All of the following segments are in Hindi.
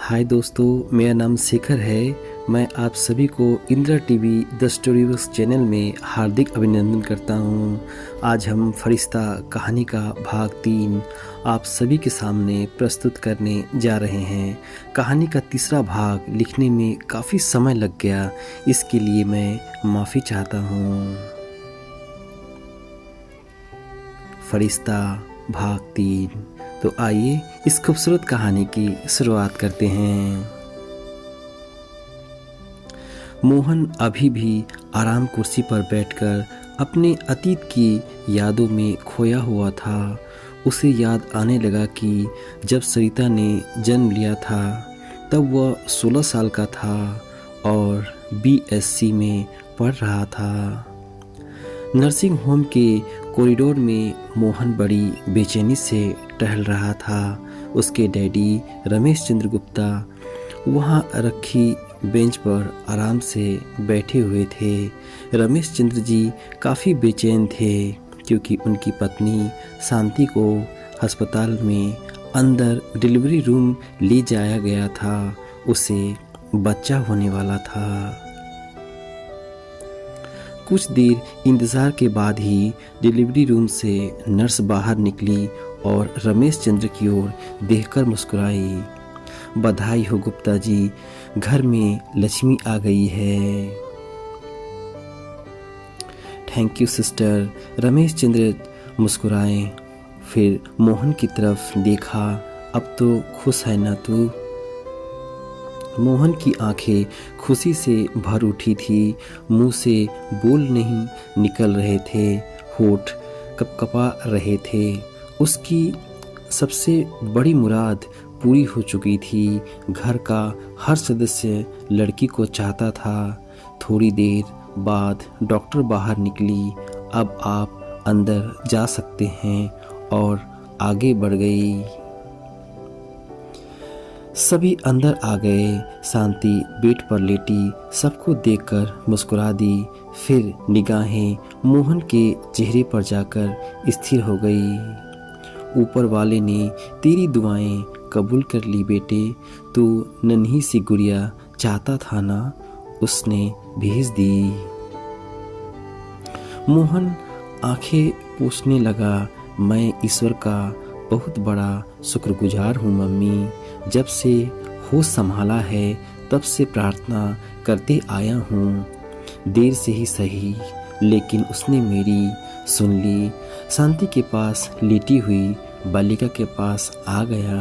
हाय दोस्तों, मेरा नाम शेखर है। मैं आप सभी को Indira TV the story books channel में हार्दिक अभिनंदन करता हूं। आज हम फरिश्ता कहानी का भाग 3 आप सभी के सामने प्रस्तुत करने जा रहे हैं। कहानी का तीसरा भाग लिखने में काफ़ी समय लग गया, इसके लिए मैं माफ़ी चाहता हूं। फरिश्ता भाग 3। तो आइए इस खूबसूरत कहानी की शुरुआत करते हैं। मोहन अभी भी आराम कुर्सी पर बैठकर अपने अतीत की यादों में खोया हुआ था। उसे याद आने लगा कि जब सरिता ने जन्म लिया था तब वह 16 साल का था और बीएससी में पढ़ रहा था। नर्सिंग होम के कॉरिडोर में मोहन बड़ी बेचैनी से टहल रहा था। उसके डैडी रमेश चंद्र गुप्ता वहाँ रखी बेंच पर आराम से बैठे हुए थे। रमेश चंद्र जी काफ़ी बेचैन थे क्योंकि उनकी पत्नी शांति को अस्पताल में अंदर डिलीवरी रूम ले जाया गया था। उसे बच्चा होने वाला था। कुछ देर इंतज़ार के बाद ही डिलीवरी रूम से नर्स बाहर निकली और रमेश चंद्र की ओर देखकर मुस्कुराई। बधाई हो गुप्ता जी, घर में लक्ष्मी आ गई है। Thank you sister, Ramesh Chandra मुस्कुराए। फिर मोहन की तरफ देखा। अब तो खुश है ना तू? मोहन की आंखें खुशी से भर उठी थी। मुंह से बोल नहीं निकल रहे थे, होठ कपकपा रहे थे। उसकी सबसे बड़ी मुराद पूरी हो चुकी थी। घर का हर सदस्य लड़की को चाहता था। थोड़ी देर बाद डॉक्टर बाहर निकली। अब आप अंदर जा सकते हैं, और आगे बढ़ गई। सभी अंदर आ गए। शांति बेड पर लेटी सबको देखकर मुस्कुरा दी। फिर निगाहें मोहन के चेहरे पर जाकर स्थिर हो गई। ऊपर वाले ने तेरी दुआएं कबूल कर ली बेटे। तू नन्ही सी गुड़िया चाहता था ना, उसने भेज दी। मोहन आंखें पोंछने लगा। मैं ईश्वर का बहुत बड़ा शुक्रगुजार हूँ मम्मी। जब से होश संभाला है तब से प्रार्थना करते आया हूँ। देर से ही सही, लेकिन उसने मेरी सुन ली। शांति के पास लेटी हुई बालिका के पास आ गया।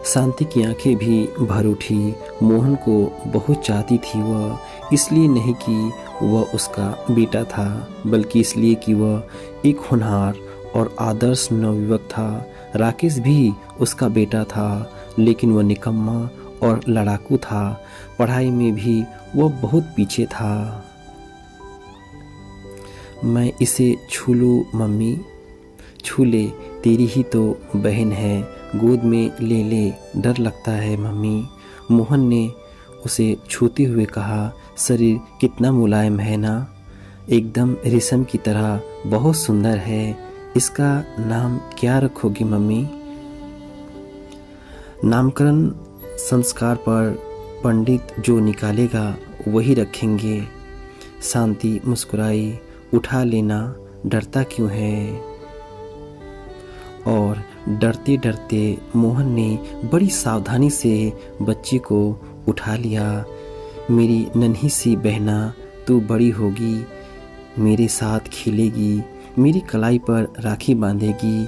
शांति की आंखें भी भर उठी। मोहन को बहुत चाहती थी वह, इसलिए नहीं कि वह उसका बेटा था, बल्कि इसलिए कि वह एक होनहार और आदर्श नवयुवक था। राकेश भी उसका बेटा था, लेकिन वह निकम्मा और लड़ाकू था। पढ़ाई में भी वह बहुत पीछे था। मैं इसे छू लूँ मम्मी? छू ले, तेरी ही तो बहन है। गोद में ले ले, डर लगता है मम्मी। मोहन ने उसे छूते हुए कहा। शरीर कितना मुलायम है ना, एकदम रेशम की तरह, बहुत सुंदर है। इसका नाम क्या रखोगी मम्मी? नामकरण संस्कार पर पंडित जो निकालेगा वही रखेंगे। शांति मुस्कुराई। उठा लेना, डरता क्यों है? और डरते डरते मोहन ने बड़ी सावधानी से बच्चे को उठा लिया। मेरी नन्ही सी बहना, तू बड़ी होगी, मेरे साथ खेलेगी, मेरी कलाई पर राखी बांधेगी।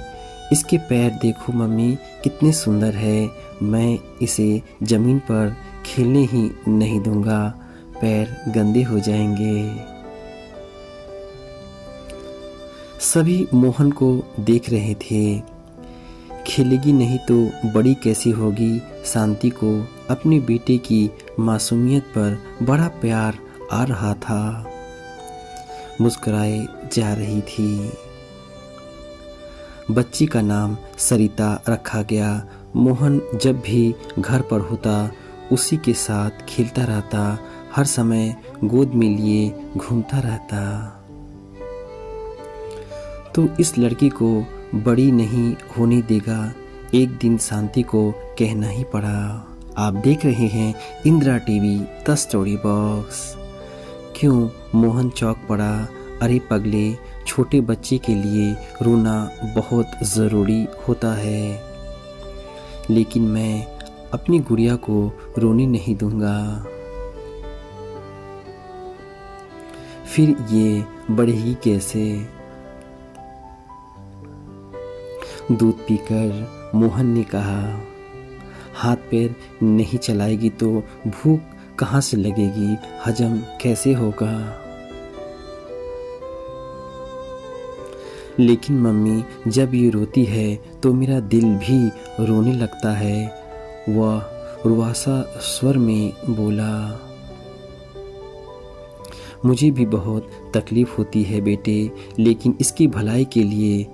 इसके पैर देखो मम्मी, कितने सुंदर है। मैं इसे ज़मीन पर खेलने ही नहीं दूंगा, पैर गंदे हो जाएंगे। सभी मोहन को देख रहे थे। खेलेगी नहीं तो बड़ी कैसी होगी? शांति को अपने बेटे की मासूमियत पर बड़ा प्यार आ रहा था। मुस्कुराए जा रही थी। बच्ची का नाम सरिता रखा गया। मोहन जब भी घर पर होता उसी के साथ खेलता रहता, हर समय गोद में लिए घूमता रहता। तो इस लड़की को बड़ी नहीं होने देगा, एक दिन शांति को कहना ही पड़ा। आप देख रहे हैं Indira TV the story box. क्यों मोहन चौंक पड़ा। अरे पगले, छोटे बच्चे के लिए रोना बहुत ज़रूरी होता है, लेकिन मैं अपनी गुड़िया को रोने नहीं दूंगा। फिर ये बढ़ेगी कैसे। दूध पीकर मोहन ने कहा, हाथ पैर नहीं चलाएगी तो भूख कहाँ से लगेगी, हजम कैसे होगा। लेकिन मम्मी, जब ये रोती है तो मेरा दिल भी रोने लगता है, वह रुआसा स्वर में बोला। मुझे भी बहुत तकलीफ होती है बेटे, लेकिन इसकी भलाई के लिए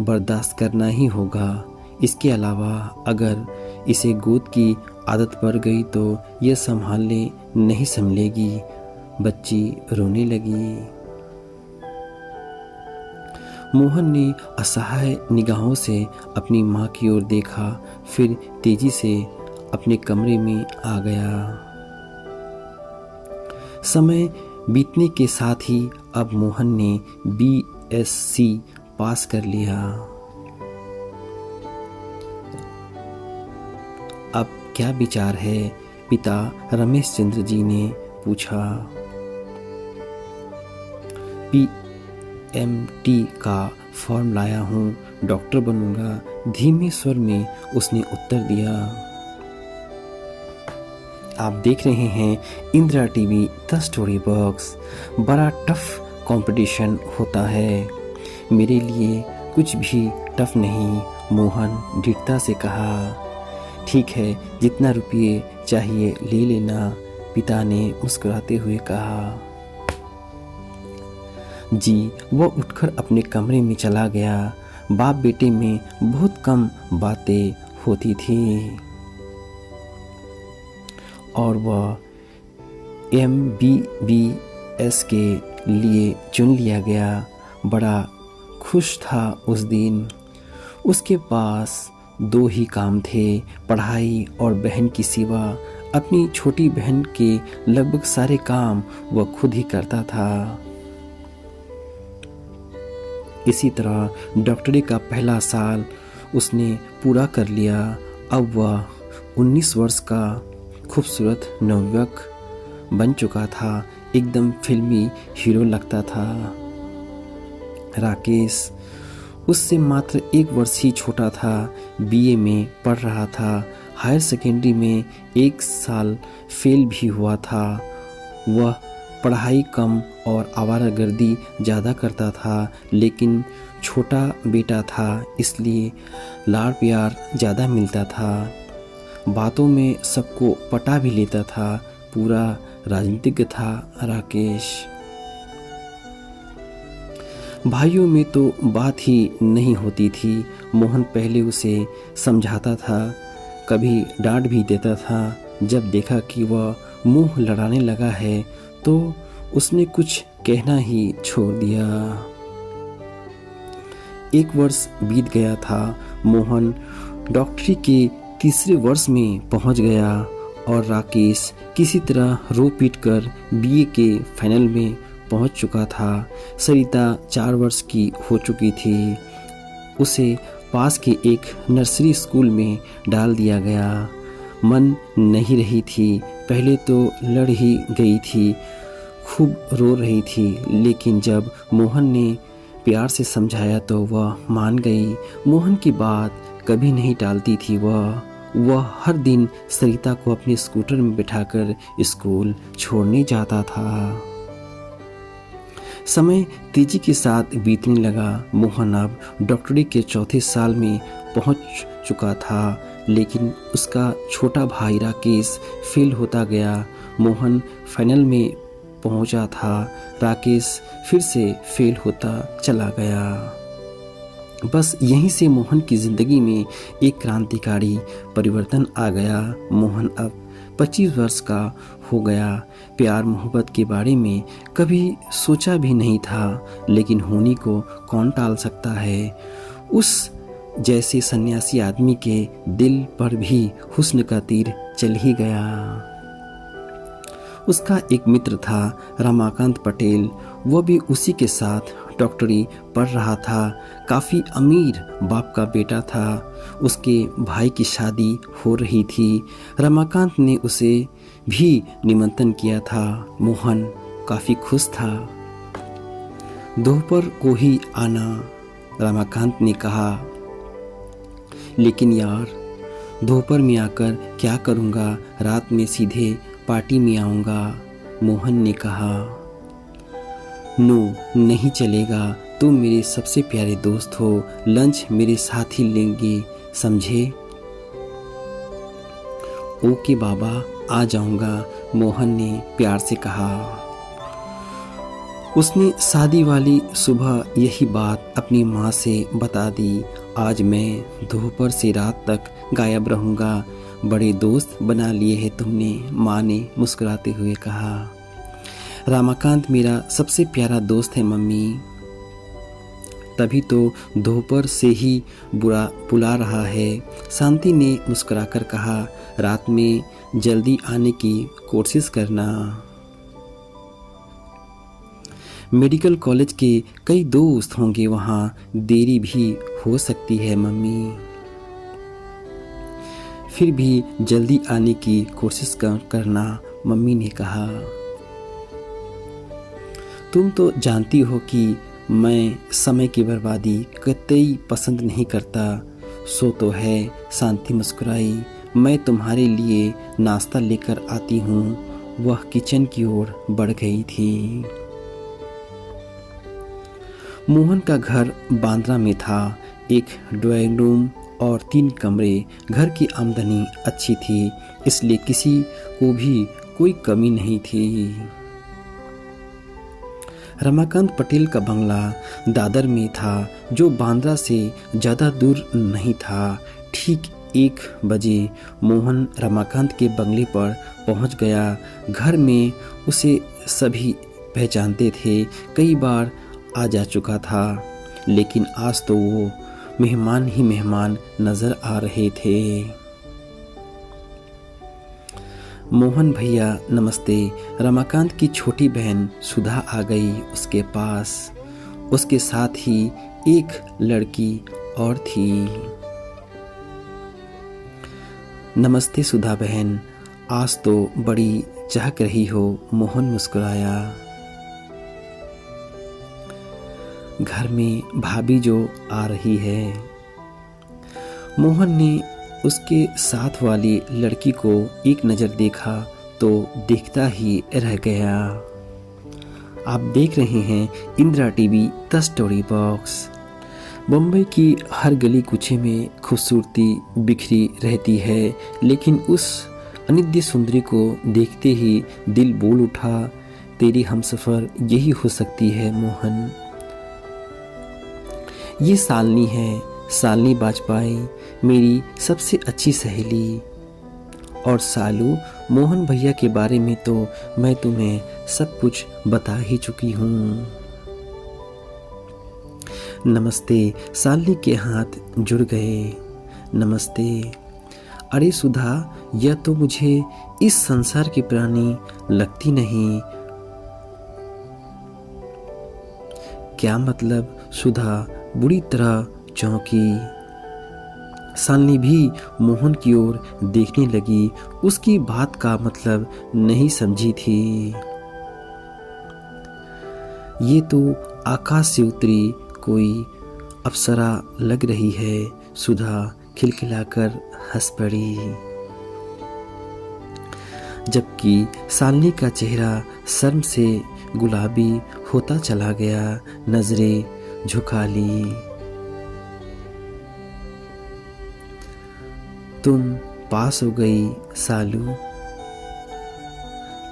बर्दाश्त करना ही होगा। इसके अलावा अगर इसे गोद की आदत पड़ गई तो यह संभालने नहीं संभलेगी। बच्ची रोने लगी। मोहन ने असहाय निगाहों से अपनी माँ की ओर देखा, फिर तेजी से अपने कमरे में आ गया। समय बीतने के साथ ही अब मोहन ने BSc पास कर लिया। अब क्या विचार है, पिता रमेश चंद्र जी ने पूछा। PMT का फॉर्म लाया हूँ, डॉक्टर बनूंगा, धीमे स्वर में उसने उत्तर दिया। आप देख रहे हैं Indira TV the story box. बड़ा टफ कंपटीशन होता है, मेरे लिए कुछ भी टफ नहीं, मोहन दृढ़ता से कहा। ठीक है, जितना रुपये चाहिए ले लेना, पिता ने मुस्कुराते हुए कहा। जी, वह उठकर अपने कमरे में चला गया। बाप बेटे में बहुत कम बातें होती थी और वह MBBS के लिए चुन लिया गया। बड़ा खुश था उस दिन। उसके पास 2 ही काम थे, पढ़ाई और बहन की सेवा। अपनी छोटी बहन के लगभग सारे काम वह खुद ही करता था। इसी तरह डॉक्टरी का पहला साल उसने पूरा कर लिया। अब वह 19 वर्ष का खूबसूरत नवयुवक बन चुका था, एकदम फिल्मी हीरो लगता था। राकेश उससे मात्र 1 वर्ष ही छोटा था, BA में पढ़ रहा था। हायर सेकेंडरी में 1 साल फेल भी हुआ था। वह पढ़ाई कम और आवारागर्दी ज़्यादा करता था, लेकिन छोटा बेटा था इसलिए लाड़ प्यार ज़्यादा मिलता था। बातों में सबको पटा भी लेता था। पूरा राजनीतिज्ञ था राकेश। भाइयों में तो बात ही नहीं होती थी। मोहन पहले उसे समझाता था, कभी डांट भी देता था। जब देखा कि वह मुंह लड़ाने लगा है तो उसने कुछ कहना ही छोड़ दिया। 1 वर्ष बीत गया था। मोहन डॉक्टरी के 3रे वर्ष में पहुंच गया और राकेश किसी तरह रो पीट कर BA के फाइनल में पहुंच चुका था। सरिता 4 वर्ष की हो चुकी थी। उसे पास के एक नर्सरी स्कूल में डाल दिया गया। मन नहीं रही थी। पहले तो लड़ ही गई थी, खूब रो रही थी, लेकिन जब मोहन ने प्यार से समझाया तो वह मान गई। मोहन की बात कभी नहीं टालती थी। वह हर दिन सरिता को अपने स्कूटर में बिठाकर स्कूल छोड़ने जाता था। समय तेजी के साथ बीतने लगा। मोहन अब डॉक्टरी के 4थे साल में पहुंच चुका था, लेकिन उसका छोटा भाई राकेश फेल होता गया। मोहन फाइनल में पहुंचा था, राकेश फिर से फेल होता चला गया। बस यहीं से मोहन की ज़िंदगी में एक क्रांतिकारी परिवर्तन आ गया। मोहन अब 25 वर्ष का हो गया। प्यार मोहब्बत के बारे में कभी सोचा भी नहीं था, लेकिन होनी को कौन टाल सकता है। उस जैसे सन्यासी आदमी के दिल पर भी हुस्न का तीर चल ही गया। उसका एक मित्र था रमाकांत पटेल, वह भी उसी के साथ डॉक्टरी पढ़ रहा था। काफ़ी अमीर बाप का बेटा था। उसके भाई की शादी हो रही थी। रमाकांत ने उसे भी निमंत्रण किया था। मोहन काफ़ी खुश था। दोपहर को ही आना, रमाकांत ने कहा। लेकिन यार, दोपहर में आकर क्या करूँगा, रात में सीधे पार्टी में आऊँगा, मोहन ने कहा। नो, नहीं चलेगा, तुम मेरे सबसे प्यारे दोस्त हो, लंच मेरे साथ ही लेंगे, समझे? ओके बाबा, आ जाऊँगा, मोहन ने प्यार से कहा। उसने शादी वाली सुबह यही बात अपनी माँ से बता दी। आज मैं दोपहर से रात तक गायब रहूँगा, बड़े दोस्त बना लिए हैं तुमने, माँ ने मुस्कुराते हुए कहा। रमाकांत मेरा सबसे प्यारा दोस्त है मम्मी। तभी तो दोपहर से ही बुला रहा है, शांति ने मुस्कुराकर कहा। रात में जल्दी आने की कोशिश करना। मेडिकल कॉलेज के कई दोस्त होंगे वहाँ, देरी भी हो सकती है मम्मी। फिर भी जल्दी आने की कोशिश करना, मम्मी ने कहा। तुम तो जानती हो कि मैं समय की बर्बादी कतई पसंद नहीं करता। सो तो है, शांति मुस्कुराई। मैं तुम्हारे लिए नाश्ता लेकर आती हूँ। वह किचन की ओर बढ़ गई थी। मोहन का घर बांद्रा में था। एक ड्राइंग रूम और 3 कमरे। घर की आमदनी अच्छी थी, इसलिए किसी को भी कोई कमी नहीं थी। रमाकांत पटेल का बंगला दादर में था, जो बांद्रा से ज़्यादा दूर नहीं था। ठीक 1 बजे मोहन रमाकांत के बंगले पर पहुंच गया। घर में उसे सभी पहचानते थे, कई बार आ जा चुका था, लेकिन आज तो वो मेहमान ही मेहमान नजर आ रहे थे। मोहन भैया नमस्ते। रमाकांत की छोटी बहन सुधा आ गई उसके पास। उसके साथ ही एक लड़की और थी। नमस्ते सुधा बहन, आज तो बड़ी चहक रही हो, मोहन मुस्कुराया। घर में भाभी जो आ रही है। मोहन ने उसके साथ वाली लड़की को एक नज़र देखा तो देखता ही रह गया। आप देख रहे हैं Indira TV the story box. Bombay की हर गली कूचे में खूबसूरती बिखरी रहती है, लेकिन उस अनिद्य सुंदरी को देखते ही दिल बोल उठा, तेरी हमसफ़र यही हो सकती है मोहन। ये शालिनी है, शालिनी वाजपेयी, मेरी सबसे अच्छी सहेली। और सालू, मोहन भैया के बारे में तो मैं तुम्हें सब कुछ बता ही चुकी हूँ। नमस्ते। शालिनी के हाथ जुड़ गए। नमस्ते। अरे सुधा, यह तो मुझे इस संसार की प्राणी लगती नहीं। क्या मतलब? सुधा बुरी तरह चौंकी। शालिनी भी मोहन की ओर देखने लगी, उसकी बात का मतलब नहीं समझी थी। ये तो आकाश से उतरी कोई अप्सरा लग रही है, सुधा खिलखिलाकर हंस पड़ी। जबकि शालिनी का चेहरा शर्म से गुलाबी होता चला गया, नजरें झुका ली। तुम पास हो गई सालू।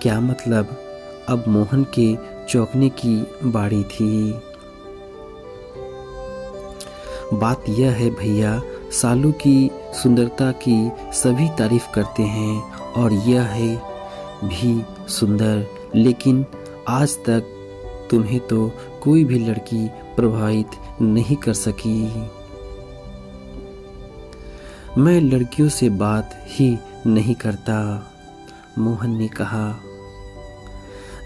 क्या मतलब? अब मोहन के चौंकने की बारी थी। बात यह है भैया, सालू की सुंदरता की सभी तारीफ करते हैं और यह है भी सुंदर, लेकिन आज तक तुम्हें तो कोई भी लड़की प्रभावित नहीं कर सकी। मैं लड़कियों से बात ही नहीं करता। मोहन ने कहा,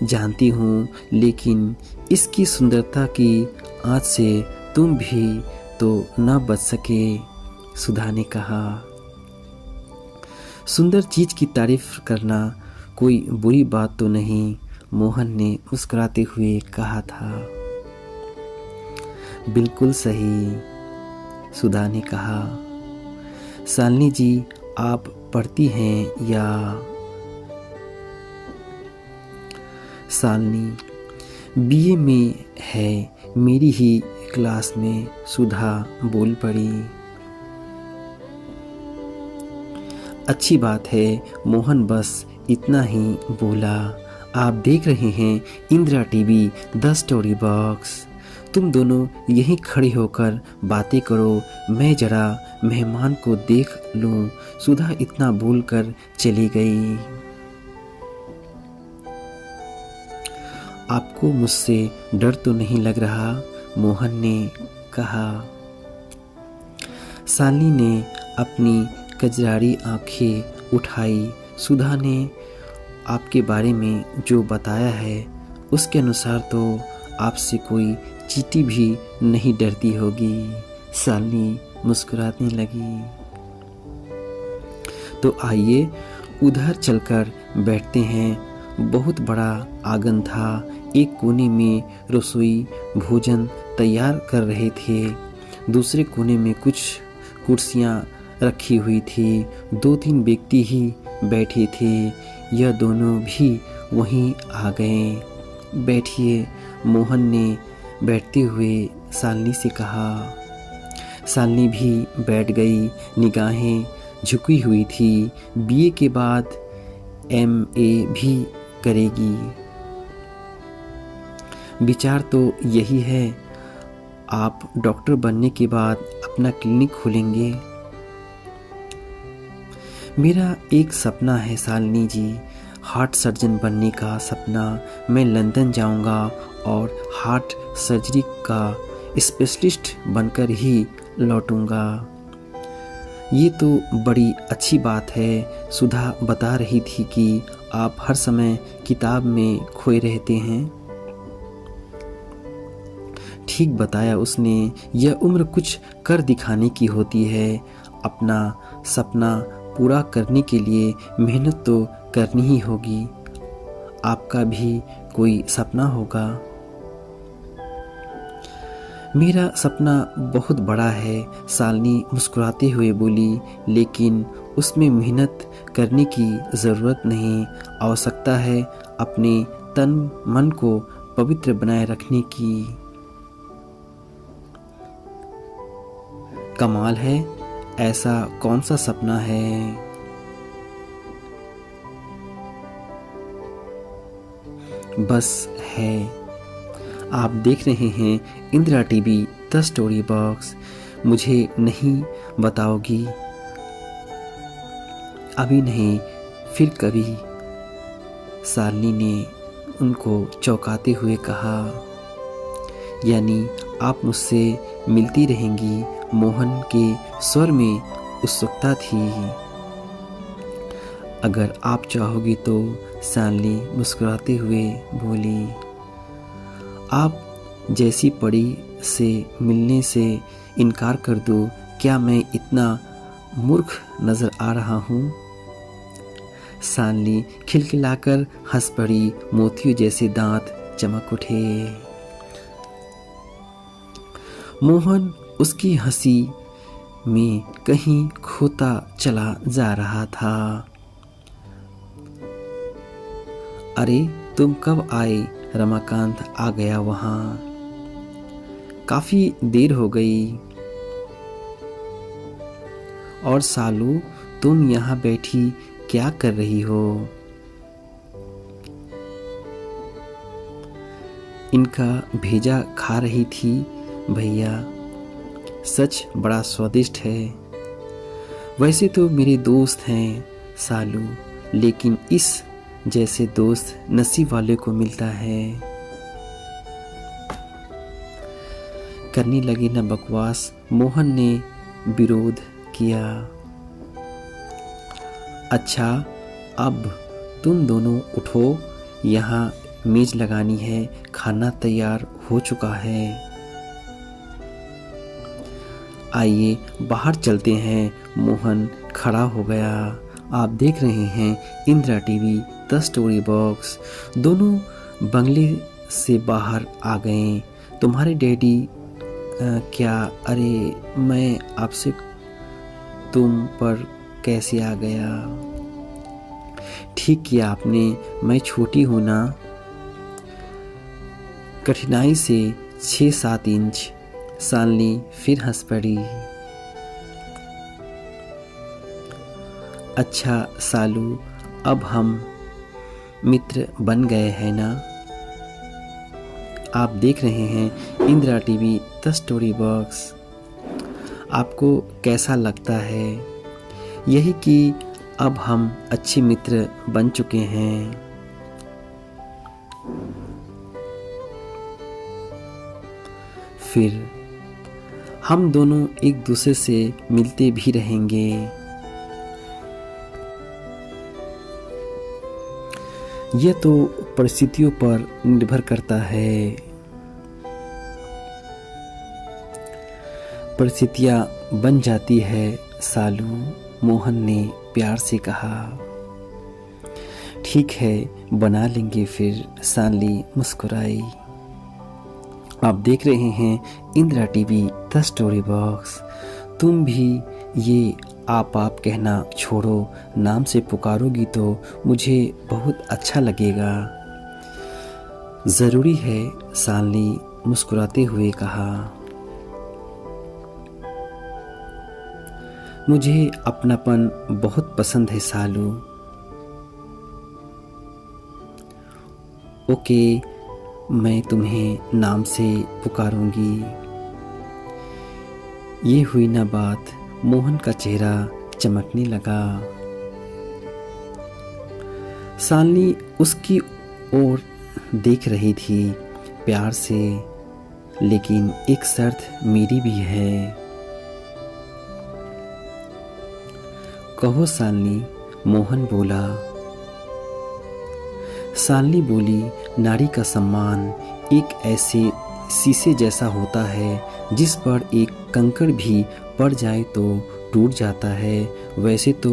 जानती हूँ, लेकिन इसकी सुंदरता की आँच से तुम भी तो न बच सके। सुधा ने कहा, सुंदर चीज की तारीफ करना कोई बुरी बात तो नहीं, मोहन ने मुस्कुराते हुए कहा था। बिल्कुल सही, सुधा ने कहा। शालिनी जी, आप पढ़ती हैं या? शालिनी बीए में है, मेरी ही क्लास में, सुधा बोल पड़ी। अच्छी बात है, मोहन बस इतना ही बोला। आप देख रहे हैं Indira TV the story box. तुम दोनों यहीं खड़े होकर बातें करो, मैं जरा मेहमान को देख लूं। सुधा इतना बोलकर चली गई। आपको मुझसे डर तो नहीं लग रहा? मोहन ने कहा। शालिनी ने अपनी कजरारी आंखें उठाई। सुधा ने आपके बारे में जो बताया है उसके अनुसार तो आपसे कोई चींटी भी नहीं डरती होगी। शालिनी मुस्कुराने लगी। तो आइए उधर चलकर बैठते हैं। बहुत बड़ा आंगन था। एक कोने में रसोई भोजन तैयार कर रहे थे। दूसरे कोने में कुछ कुर्सियां रखी हुई थी। 2-3 व्यक्ति ही बैठे थे। यह दोनों भी वहीं आ गए। बैठिए, मोहन ने बैठते हुए शालिनी से कहा। शालिनी भी बैठ गई। निगाहें झुकी हुई थी। बीए के बाद एमए भी करेगी। विचार तो यही है। आप डॉक्टर बनने के बाद अपना क्लिनिक खोलेंगे। मेरा एक सपना है शालिनी जी, हार्ट सर्जन बनने का सपना। मैं लंदन जाऊंगा और हार्ट सर्जरी का स्पेशलिस्ट बनकर ही लौटूंगा। ये तो बड़ी अच्छी बात है। सुधा बता रही थी कि आप हर समय किताब में खोए रहते हैं। ठीक बताया उसने। यह उम्र कुछ कर दिखाने की होती है। अपना सपना पूरा करने के लिए मेहनत तो करनी ही होगी। आपका भी कोई सपना होगा। मेरा सपना बहुत बड़ा है, शालिनी मुस्कुराते हुए बोली, लेकिन उसमें मेहनत करने की ज़रूरत नहीं। आवश्यकता है अपने तन मन को पवित्र बनाए रखने की। कमाल है, ऐसा कौन सा सपना है? बस है। आप देख रहे हैं Indira TV the story box. मुझे नहीं बताओगी? अभी नहीं, फिर कभी? शालिनी ने उनको चौंकाते हुए कहा। यानी आप मुझसे मिलती रहेंगी? मोहन के स्वर में उत्सुकता थी। अगर आप चाहोगी तो, शालिनी मुस्कुराते हुए बोली। आप जैसी परी से मिलने से इनकार कर दूं, क्या मैं इतना मूर्ख नजर आ रहा हूँ? शालिनी खिलखिलाकर हंस पड़ी। मोतियों जैसे दांत चमक उठे। मोहन उसकी हंसी में कहीं खोता चला जा रहा था। अरे तुम कब आए? रमाकांत आ गया वहां। काफी देर हो गई। और सालू, तुम यहाँ बैठी क्या कर रही हो? इनका भेजा खा रही थी भैया। सच बड़ा स्वादिष्ट है। वैसे तो मेरे दोस्त हैं सालू, लेकिन इस जैसे दोस्त नसीब वाले को मिलता है। करने लगी न बकवास। मोहन ने विरोध किया। अच्छा, अब तुम दोनों उठो, यहाँ मेज लगानी है, खाना तैयार हो चुका है। आइए बाहर चलते हैं। मोहन खड़ा हो गया। आप देख रहे हैं Indira TV the story box. दोनों बंगले से बाहर आ गए। तुम्हारे डैडी क्या? अरे मैं आपसे तुम पर कैसे आ गया? ठीक किया आपने, मैं छोटी हूँ ना। कठिनाई से 6-7 इंच। शालिनी फिर हंस पड़ी। अच्छा सालू, अब हम मित्र बन गए हैं ना। आप देख रहे हैं Indira TV the story box. आपको कैसा लगता है? यही कि अब हम अच्छे मित्र बन चुके हैं। फिर हम दोनों एक दूसरे से मिलते भी रहेंगे। यह तो परिस्थितियों पर निर्भर करता है। परिस्थितियां बन जाती है सालू, मोहन ने प्यार से कहा। ठीक है, बना लेंगे फिर, शालिनी मुस्कुराई। आप देख रहे हैं Indira TV the story box. तुम भी ये आप कहना छोड़ो, नाम से पुकारोगी तो मुझे बहुत अच्छा लगेगा। ज़रूरी है, शालिनी मुस्कुराते हुए कहा। मुझे अपनापन बहुत पसंद है सालू। ओके, मैं तुम्हें नाम से पुकारूंगी। ये हुई ना बात। मोहन का चेहरा चमकने लगा। शालिनी उसकी ओर देख रही थी प्यार से। लेकिन एक शर्त मेरी भी है। कहो शालिनी, मोहन बोला। शालिनी बोली, नारी का सम्मान एक ऐसे शीशे जैसा होता है जिस पर एक कंकड़ भी पड़ जाए तो टूट जाता है। वैसे तो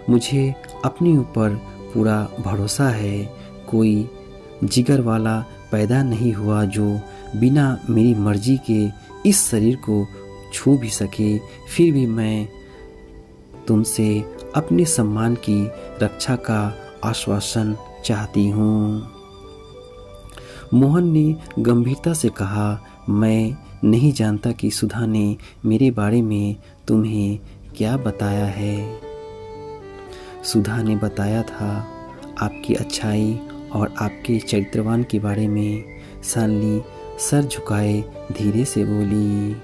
मुझे अपने ऊपर पूरा भरोसा है। कोई जिगर वाला पैदा नहीं हुआ जो बिना मेरी मर्जी के इस शरीर को छू भी सके। फिर भी मैं तुमसे अपने सम्मान की रक्षा का आश्वासन चाहती हूँ। मोहन ने गंभीरता से कहा, मैं नहीं जानता कि सुधा ने मेरे बारे में तुम्हें क्या बताया है। सुधा ने बताया था आपकी अच्छाई और आपके चरित्रवान के बारे में। शालिनी सर झुकाए धीरे से बोली,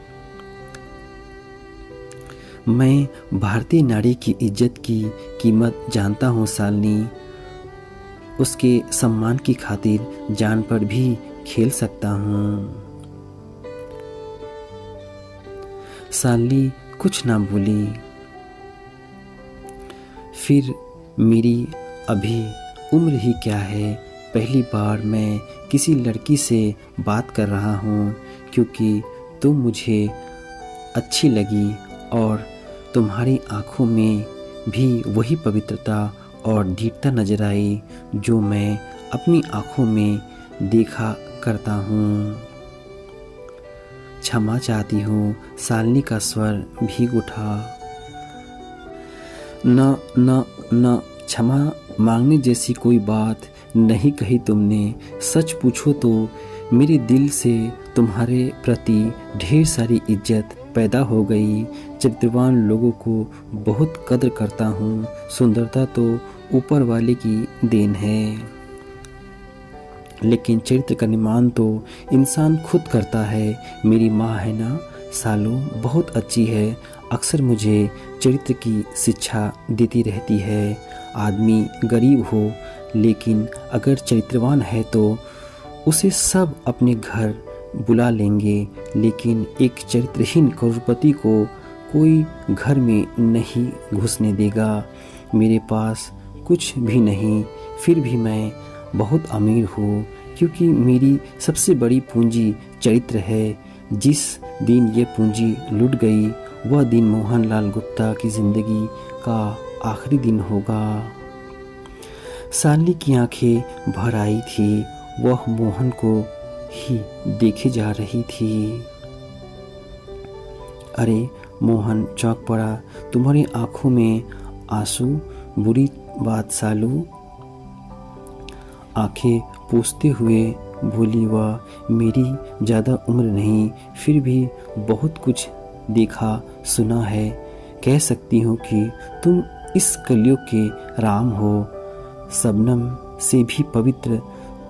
मैं भारतीय नारी की इज्जत की कीमत जानता हूँ शालिनी। उसके सम्मान की खातिर जान पर भी खेल सकता हूँ। शालिनी कुछ ना बोली। फिर मेरी अभी उम्र ही क्या है। पहली बार मैं किसी लड़की से बात कर रहा हूँ क्योंकि तुम मुझे अच्छी लगी और तुम्हारी आँखों में भी वही पवित्रता और दृढ़ता नजर आई जो मैं अपनी आँखों में देखा करता हूँ। क्षमा चाहती हूँ। शालिनी का स्वर भीग उठा। न न न क्षमा मांगने जैसी कोई बात नहीं कही तुमने। सच पूछो तो मेरे दिल से तुम्हारे प्रति ढेर सारी इज्जत पैदा हो गई। चरित्रवान लोगों को बहुत कदर करता हूँ। सुंदरता तो ऊपर वाले की देन है, लेकिन चरित्र का निर्माण तो इंसान खुद करता है। मेरी माँ है ना सालू, बहुत अच्छी है। अक्सर मुझे चरित्र की शिक्षा देती रहती है। आदमी गरीब हो लेकिन अगर चरित्रवान है तो उसे सब अपने घर बुला लेंगे, लेकिन एक चरित्रहीन करोड़पति को कोई घर में नहीं घुसने देगा। मेरे पास कुछ भी नहीं, फिर भी मैं बहुत अमीर हूँ, क्योंकि मेरी सबसे बड़ी पूंजी चरित्र है। जिस दिन ये पूंजी लुट गई, वह दिन मोहनलाल गुप्ता की ज़िंदगी का आखिरी दिन होगा। शालिनी की आंखें भर आई थी। वह मोहन को ही देखे जा रही थी। अरे मोहन चौंक पड़ा। तुम्हारी आंखों में आंसू? बुरी बात सालू। आंखें पोंछते हुए बोली वह, मेरी ज़्यादा उम्र नहीं, फिर भी बहुत कुछ देखा सुना है। कह सकती हूँ कि तुम इस कलयुग के राम हो। शबनम से भी पवित्र।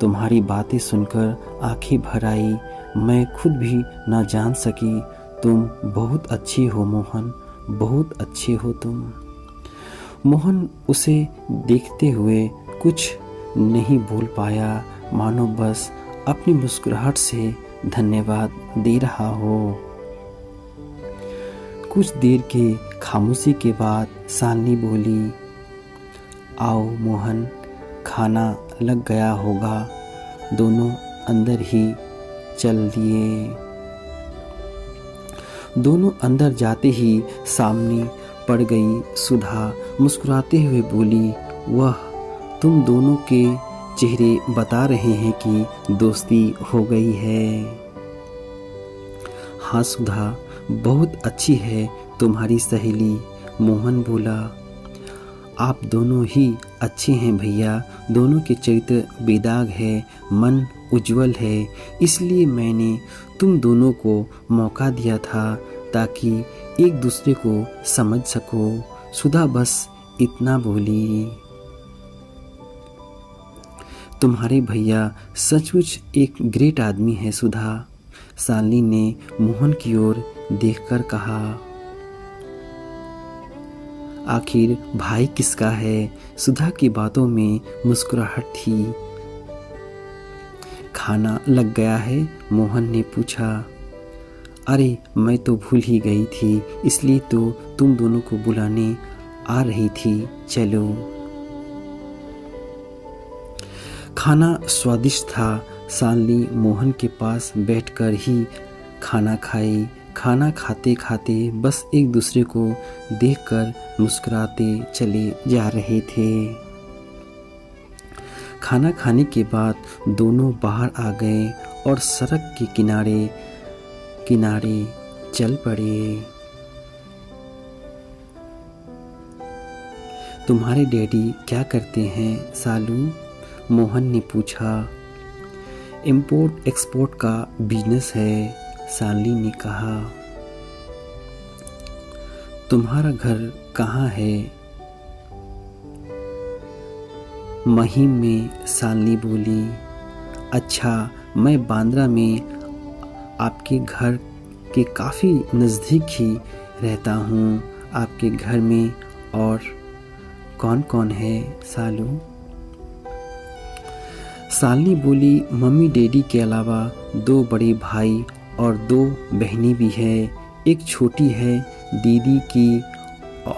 तुम्हारी बातें सुनकर आंखें भर आई। मैं खुद भी ना जान सकी। तुम बहुत अच्छी हो मोहन, बहुत अच्छे हो तुम। मोहन उसे देखते हुए कुछ नहीं बोल पाया, मानो बस अपनी मुस्कुराहट से धन्यवाद दे रहा हो। कुछ देर के खामोशी के बाद शालिनी बोली, आओ मोहन, खाना लग गया होगा। दोनों अंदर ही चल दिए। दोनों अंदर जाते ही सामने पड़ गई सुधा। मुस्कुराते हुए बोली, वह तुम दोनों के चेहरे बता रहे हैं कि दोस्ती हो गई है। हाँ सुधा, बहुत अच्छी है तुम्हारी सहेली। मोहन बोला, आप दोनों ही अच्छे हैं भैया। दोनों के चरित्र बेदाग है, मन उज्जवल है। इसलिए मैंने तुम दोनों को मौका दिया था ताकि एक दूसरे को समझ सको। सुधा बस इतना बोली। तुम्हारे भैया सचमुच एक ग्रेट आदमी है सुधा। शालिनी ने मोहन की ओर देखकर कहा, आखिर भाई किसका है? सुधा की बातों में मुस्कुराहट थी। खाना लग गया है? मोहन ने पूछा। अरे मैं तो भूल ही गई थी, इसलिए तो तुम दोनों को बुलाने आ रही थी। चलो। खाना स्वादिष्ट था। शालिनी मोहन के पास बैठकर ही खाना खाई। खाना खाते खाते बस एक दूसरे को देखकर मुस्कुराते चले जा रहे थे। खाना खाने के बाद दोनों बाहर आ गए और सड़क के किनारे किनारे चल पड़े। तुम्हारे डैडी क्या करते हैं सालू? मोहन ने पूछा। इंपोर्ट एक्सपोर्ट का बिजनेस है, शालिनी ने कहा। तुम्हारा घर कहाँ है? महिम में, शालिनी बोली। अच्छा, मैं बांद्रा में आपके घर के काफ़ी नज़दीक ही रहता हूँ। आपके घर में और कौन कौन है सालू? शालिनी बोली, मम्मी डैडी के अलावा 2 बड़े भाई और 2 बहनें भी है। एक छोटी है दीदी की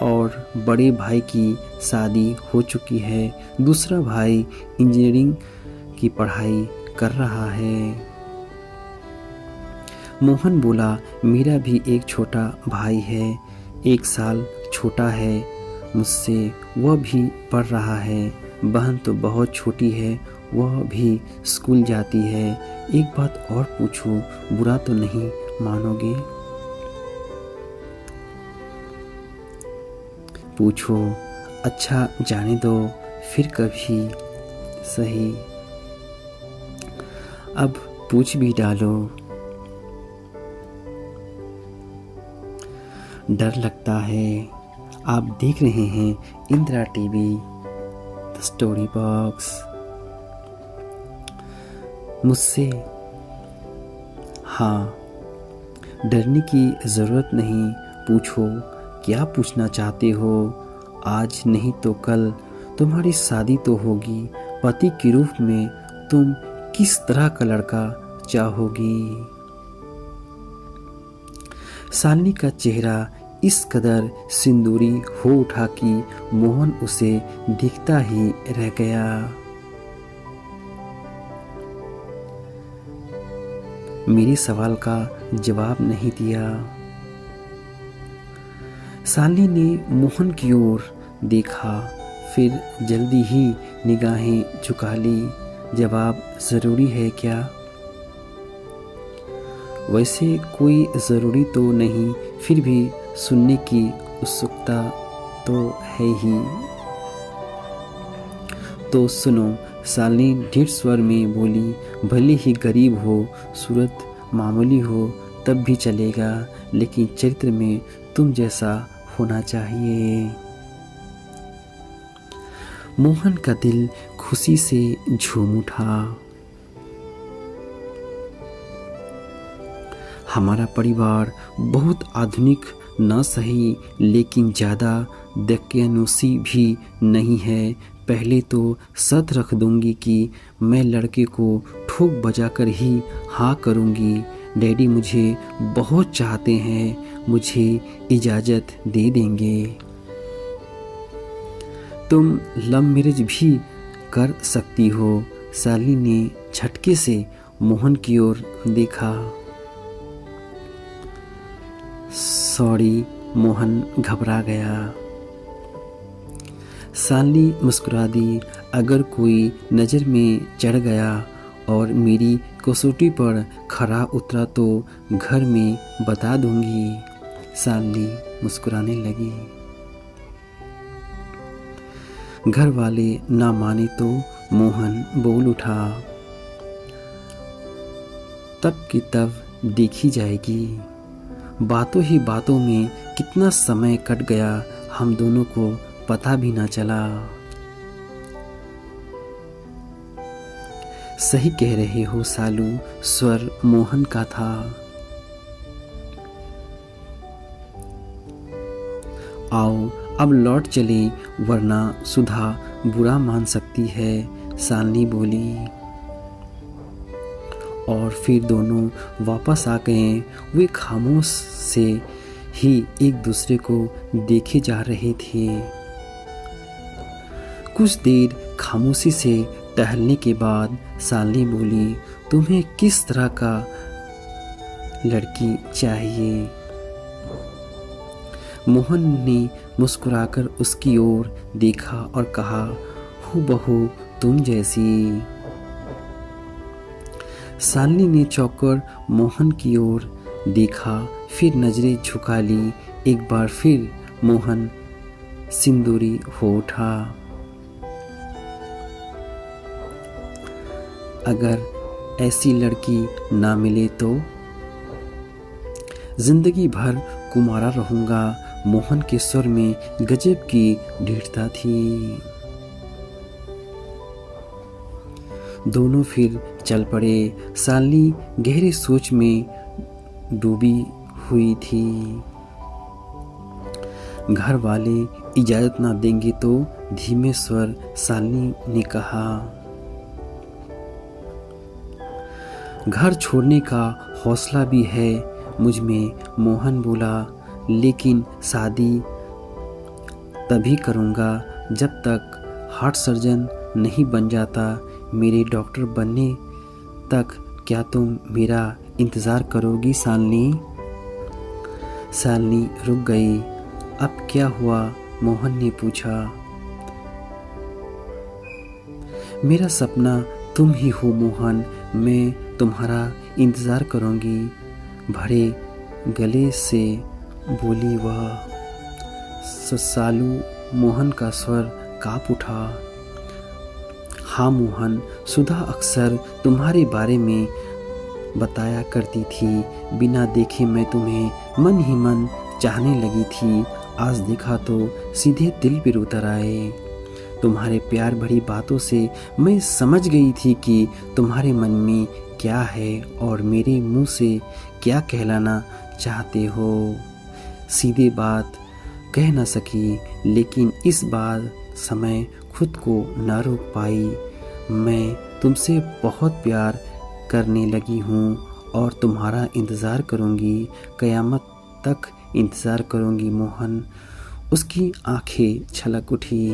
और बड़े भाई की शादी हो चुकी है। दूसरा भाई इंजीनियरिंग की पढ़ाई कर रहा है। मोहन बोला, मेरा भी एक छोटा भाई है, 1 साल छोटा है मुझसे, वह भी पढ़ रहा है। बहन तो बहुत छोटी है, वह भी स्कूल जाती है। एक बात और पूछूं, बुरा तो नहीं मानोगे? पूछो। अच्छा जाने दो, फिर कभी सही। अब पूछ भी डालो। डर लगता है। आप देख रहे हैं Indira TV the story box. मुझसे हाँ, डरने की ज़रूरत नहीं। पूछो, क्या पूछना चाहते हो? आज नहीं तो कल तुम्हारी शादी तो होगी। पति के रूप में तुम किस तरह का लड़का चाहोगी? शालिनी का चेहरा इस कदर सिंदूरी हो उठा कि मोहन उसे दिखता ही रह गया। मेरे सवाल का जवाब नहीं दिया। शालिनी ने मोहन की ओर देखा, फिर जल्दी ही निगाहें झुका ली। जवाब ज़रूरी है क्या? वैसे कोई ज़रूरी तो नहीं, फिर भी सुनने की उत्सुकता तो है ही। तो सुनो, शालिनी दृढ़ स्वर में बोली। भले ही गरीब हो, सूरत मामूली हो तब भी चलेगा, लेकिन चरित्र में तुम जैसा होना चाहिए। मोहन का दिल खुशी से झूम उठा। हमारा परिवार बहुत आधुनिक न सही, लेकिन ज़्यादा दकियानुसी भी नहीं है। पहले तो शर्त रख दूंगी कि मैं लड़के को ठोक बजाकर ही हाँ करूंगी। डैडी मुझे बहुत चाहते हैं, मुझे इजाज़त दे देंगे। तुम लव मैरिज भी कर सकती हो। शालिनी ने झटके से मोहन की ओर देखा। सॉरी, मोहन घबरा गया। शालिनी मुस्कुरा दी। अगर कोई नज़र में चढ़ गया और मेरी कसौटी पर खरा उतरा तो घर में बता दूंगी। शालिनी मुस्कुराने लगी। घर वाले ना माने तो मोहन बोल उठा, तब की तब देखी जाएगी। बातों ही बातों में कितना समय कट गया, हम दोनों को पता भी ना चला। सही कह रहे हो सालू, स्वर मोहन का था। आओ अब लौट चले, वरना सुधा बुरा मान सकती है, शालिनी बोली। और फिर दोनों वापस आ गए। वे खामोश से ही एक दूसरे को देखे जा रहे थे। कुछ देर खामोशी से टहलने के बाद शालिनी बोली, तुम्हें किस तरह का लड़की चाहिए? मोहन ने मुस्कुराकर उसकी ओर देखा और कहा, हूबहू तुम जैसी। शालिनी ने चौंककर मोहन की ओर देखा, फिर नजरें झुका ली। एक बार फिर मोहन सिंदूरी हो उठा। अगर ऐसी लड़की ना मिले तो जिंदगी भर कुमारा रहूंगा। मोहन के स्वर में गजब की दृढ़ता थी। दोनों फिर चल पड़े। शालिनी गहरी सोच में डूबी हुई थी। घर वाले इजाजत ना देंगे तो, धीमे स्वर शालिनी ने कहा। घर छोड़ने का हौसला भी है मुझ में, मोहन बोला, लेकिन शादी तभी करूँगा जब तक हार्ट सर्जन नहीं बन जाता। मेरे डॉक्टर बनने तक क्या तुम मेरा इंतज़ार करोगी शालिनी? शालिनी रुक गई। अब क्या हुआ? मोहन ने पूछा। मेरा सपना तुम ही हो मोहन, मैं तुम्हारा इंतज़ार करूंगी, भरे गले से बोली वह। सालू, मोहन का स्वर काँप उठा। हाँ मोहन, सुधा अक्सर तुम्हारे बारे में बताया करती थी। बिना देखे मैं तुम्हें मन ही मन चाहने लगी थी। आज देखा तो सीधे दिल पर उतर आए। तुम्हारे प्यार भरी बातों से मैं समझ गई थी कि तुम्हारे मन में क्या है और मेरे मुंह से क्या कहलाना चाहते हो। सीधे बात कह न सकी, लेकिन इस बार समय खुद को न रोक पाई। मैं तुमसे बहुत प्यार करने लगी हूँ और तुम्हारा इंतज़ार करूँगी। क़यामत तक इंतज़ार करूँगी मोहन। उसकी आंखें छलक उठी।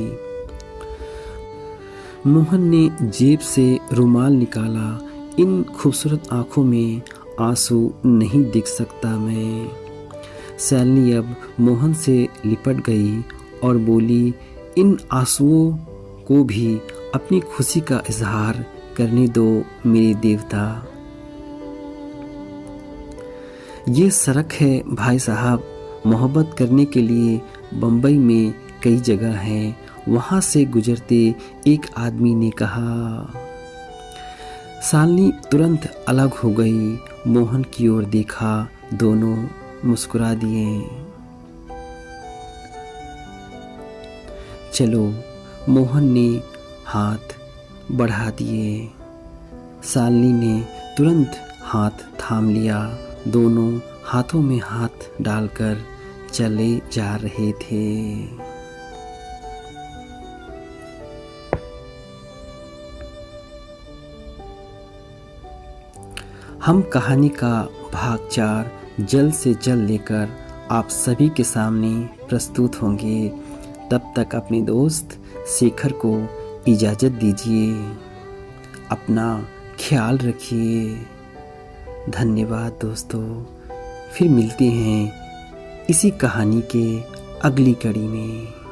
मोहन ने जेब से रुमाल निकाला। इन खूबसूरत आँखों में आंसू नहीं दिख सकता मैं। शालिनी अब मोहन से लिपट गई और बोली, इन आंसुओं को भी अपनी खुशी का इजहार करने दो मेरे देवता। ये सड़क है भाई साहब, मोहब्बत करने के लिए बम्बई में कई जगह हैं। वहाँ से गुजरते एक आदमी ने कहा। शालिनी तुरंत अलग हो गई। मोहन की ओर देखा, दोनों मुस्कुरा दिए। चलो, मोहन ने हाथ बढ़ा दिए। शालिनी ने तुरंत हाथ थाम लिया। दोनों हाथों में हाथ डालकर चले जा रहे थे। हम कहानी का भाग 4 जल्द से जल्द लेकर आप सभी के सामने प्रस्तुत होंगे। तब तक अपने दोस्त शेखर को इजाज़त दीजिए। अपना ख्याल रखिए। धन्यवाद दोस्तों। फिर मिलते हैं इसी कहानी के अगली कड़ी में।